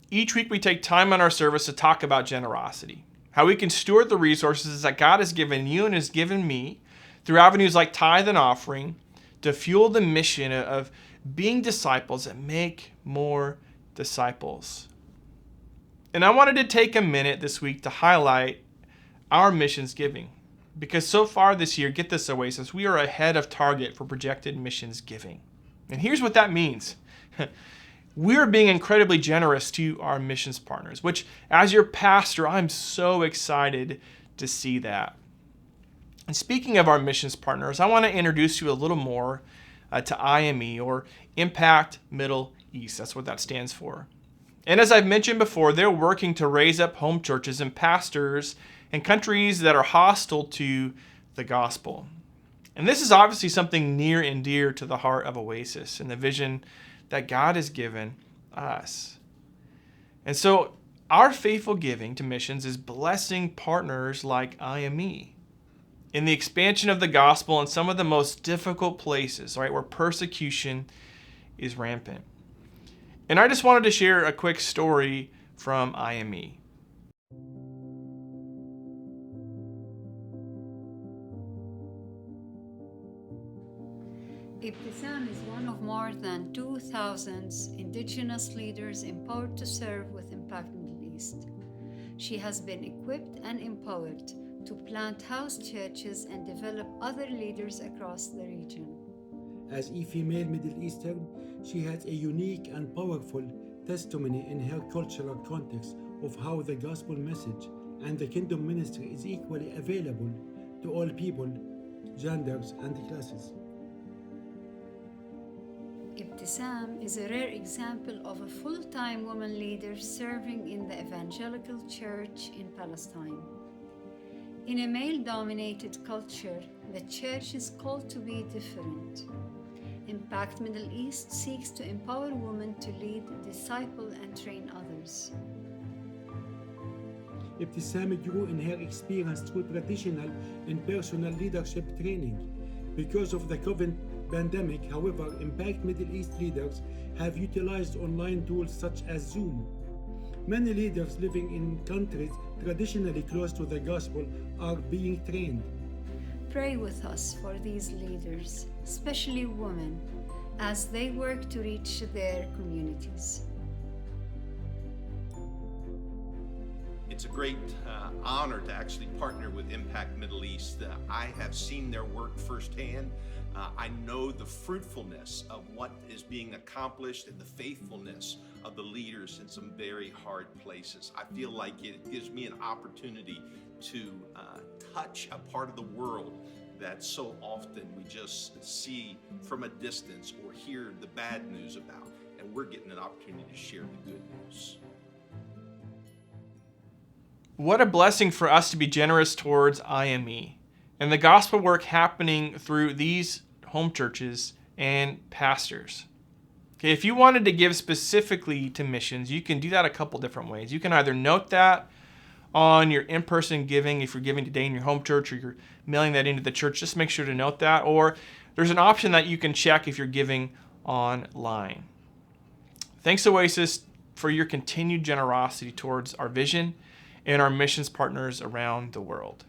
Each week we take time on our service to talk about generosity, how we can steward the resources that God has given you and has given me through avenues like tithe and offering to fuel the mission of being disciples that make more disciples. And I wanted to take a minute this week to highlight our missions giving. Because so far this year, get this, Oasis, we are ahead of target for projected missions giving. And here's what that means. We're being incredibly generous to our missions partners, which as your pastor, I'm so excited to see that. And speaking of our missions partners, I want to introduce you a little more to IME, or Impact Middle East. That's what that stands for. And as I've mentioned before, they're working to raise up home churches and pastors in countries that are hostile to the gospel. And this is obviously something near and dear to the heart of Oasis and the vision that God has given us. And so our faithful giving to missions is blessing partners like IME in the expansion of the gospel in some of the most difficult places, right, where persecution is rampant. And I just wanted to share a quick story from IME. Ibtisam is one of more than 2,000 indigenous leaders empowered to serve with Impact Middle East. She has been equipped and empowered to plant house churches and develop other leaders across the region. As a female Middle Eastern, she has a unique and powerful testimony in her cultural context of how the gospel message and the kingdom ministry is equally available to all people, genders, and classes. Ibtisam is a rare example of a full-time woman leader serving in the evangelical church in Palestine. In a male-dominated culture, the church is called to be different. Impact Middle East seeks to empower women to lead, disciple, and train others. Ibtisam grew in her experience through traditional and personal leadership training. Because of the COVID pandemic, however, Impact Middle East leaders have utilized online tools such as Zoom. Many leaders living in countries traditionally close to the gospel are being trained. Pray with us for these leaders, especially women, as they work to reach their communities. It's a great honor to actually partner with Impact Middle East. I have seen their work firsthand. I know the fruitfulness of what is being accomplished and the faithfulness of the leaders in some very hard places. I feel like it gives me an opportunity to touch a part of the world that so often we just see from a distance or hear the bad news about, and we're getting an opportunity to share the good news. What a blessing for us to be generous towards IME and the gospel work happening through these home churches and pastors. Okay, if you wanted to give specifically to missions, you can do that a couple different ways. You can either note that on your in-person giving, if you're giving today in your home church or you're mailing that into the church, just make sure to note that. Or there's an option that you can check if you're giving online. Thanks, Oasis, for your continued generosity towards our vision and our missions partners around the world.